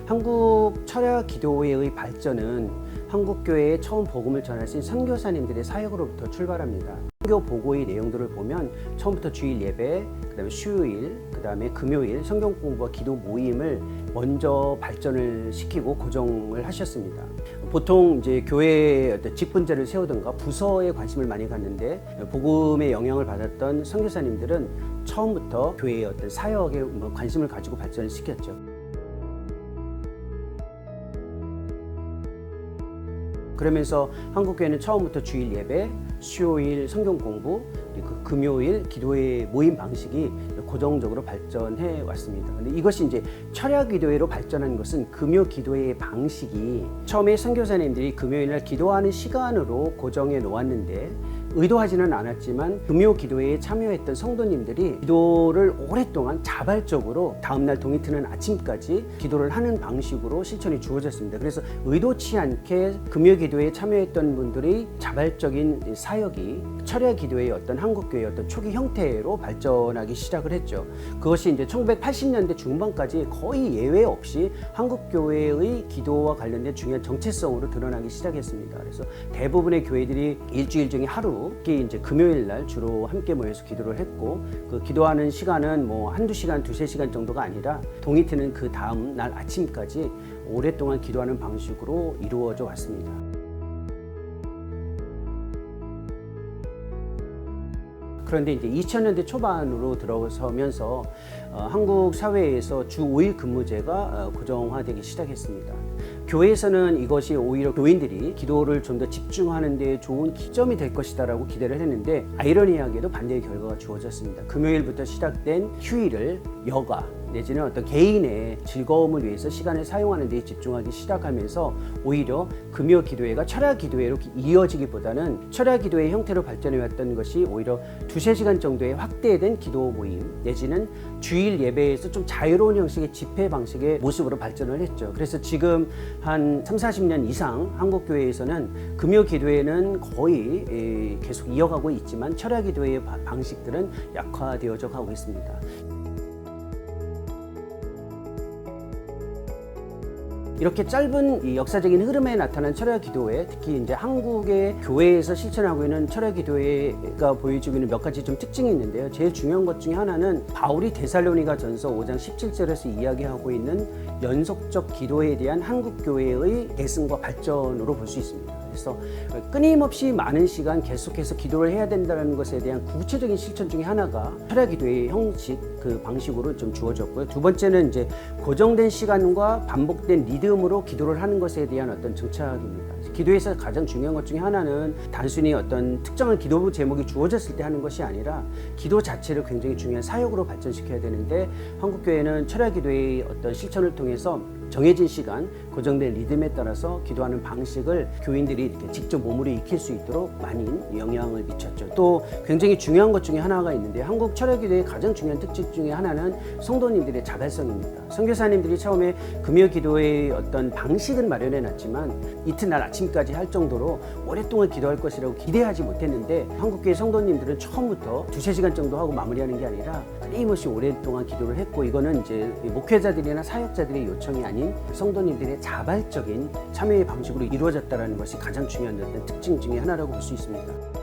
한국 철야 기도회의 발전은 한국교회에 처음 복음을 전하신 선교사님들의 사역으로부터 출발합니다. 선교 보고의 내용들을 보면 처음부터 주일 예배, 그다음에 수요일, 그다음에 금요일 성경 공부와 기도 모임을 먼저 발전을 시키고 고정을 하셨습니다. 보통 이제 교회의 어떤 직분자를 세우든가 부서에 관심을 많이 갖는데 복음의 영향을 받았던 선교사님들은 처음부터 교회의 어떤 사역에 관심을 가지고 발전을 시켰죠. 그러면서 한국교회는 처음부터 주일 예배, 수요일 성경 공부, 그리고 금요일 기도회 모임 방식이 고정적으로 발전해 왔습니다. 근데 이것이 이제 철야 기도회로 발전한 것은 금요 기도회의 방식이 처음에 선교사님들이 금요일날 기도하는 시간으로 고정해 놓았는데 의도하지는 않았지만 금요 기도회에 참여했던 성도님들이 기도를 오랫동안 자발적으로 다음날 동이 트는 아침까지 기도를 하는 방식으로 실천이 주어졌습니다. 그래서 의도치 않게 금요 기도회에 참여했던 분들이 자발적인 사역이 철야 기도회의 어떤 한국교회의 어떤 초기 형태로 발전하기 시작을 했죠. 그것이 이제 1980년대 중반까지 거의 예외 없이 한국교회의 기도와 관련된 중요한 정체성으로 드러나기 시작했습니다. 그래서 대부분의 교회들이 일주일 중에 하루, 특히 이제 금요일 날 주로 함께 모여서 기도를 했고, 그 기도하는 시간은 뭐 한두 시간, 두세 시간 정도가 아니라 동이 트는 그 다음 날 아침까지 오랫동안 기도하는 방식으로 이루어져 왔습니다. 그런데 이제 2000년대 초반으로 들어서면서 한국 사회에서 주 5일 근무제가 고정화되기 시작했습니다. 교회에서는 이것이 오히려 교인들이 기도를 좀 더 집중하는 데 좋은 기점이 될 것이다라고 기대를 했는데 아이러니하게도 반대의 결과가 주어졌습니다. 금요일부터 시작된 휴일을 여가 내지는 어떤 개인의 즐거움을 위해서 시간을 사용하는 데 집중하기 시작하면서 오히려 금요 기도회가 철야 기도회로 이어지기보다는 철야 기도회 형태로 발전해 왔던 것이 오히려 두세 시간 정도의 확대된 기도 모임 내지는 주일 예배에서 좀 자유로운 형식의 집회 방식의 모습으로 발전을 했죠. 그래서 지금 한 30-40년 이상 한국교회에서는 금요 기도회는 거의 계속 이어가고 있지만 철야 기도회의 방식들은 약화되어져 가고 있습니다. 이렇게 짧은 이 역사적인 흐름에 나타난 철야 기도회, 특히 이제 한국의 교회에서 실천하고 있는 철야 기도회가 보여주고 있는 몇 가지 좀 특징이 있는데요. 제일 중요한 것 중에 하나는 바울이 데살로니가 전서 5장 17절에서 이야기하고 있는 연속적 기도에 대한 한국 교회의 계승과 발전으로 볼 수 있습니다. 그래서 끊임없이 많은 시간 계속해서 기도를 해야 된다는 것에 대한 구체적인 실천 중에 하나가 철야 기도의 형식, 그 방식으로 좀 주어졌고요. 두 번째는 이제 고정된 시간과 반복된 리듬으로 기도를 하는 것에 대한 어떤 정착입니다. 기도에서 가장 중요한 것 중에 하나는 단순히 어떤 특정한 기도 제목이 주어졌을 때 하는 것이 아니라 기도 자체를 굉장히 중요한 사역으로 발전시켜야 되는데 한국교회는 철야 기도의 어떤 실천을 통해서 정해진 시간, 고정된 리듬에 따라서 기도하는 방식을 교인들이 이렇게 직접 몸으로 익힐 수 있도록 많이 영향을 미쳤죠. 또 굉장히 중요한 것 중에 하나가 있는데 한국 철야 기도의 가장 중요한 특징 중에 하나는 성도님들의 자발성입니다. 선교사님들이 처음에 금요 기도의 어떤 방식은 마련해 놨지만 이튿날 아침까지 할 정도로 오랫동안 기도할 것이라고 기대하지 못했는데 한국교회 성도님들은 처음부터 두세 시간 정도 하고 마무리하는 게 아니라 끊임없이 오랫동안 기도를 했고, 이거는 이제 목회자들이나 사역자들의 요청이 아닌 성도님들의 자발적인 참여의 방식으로 이루어졌다는 것이 가장 중요한 어떤 특징 중에 하나라고 볼 수 있습니다.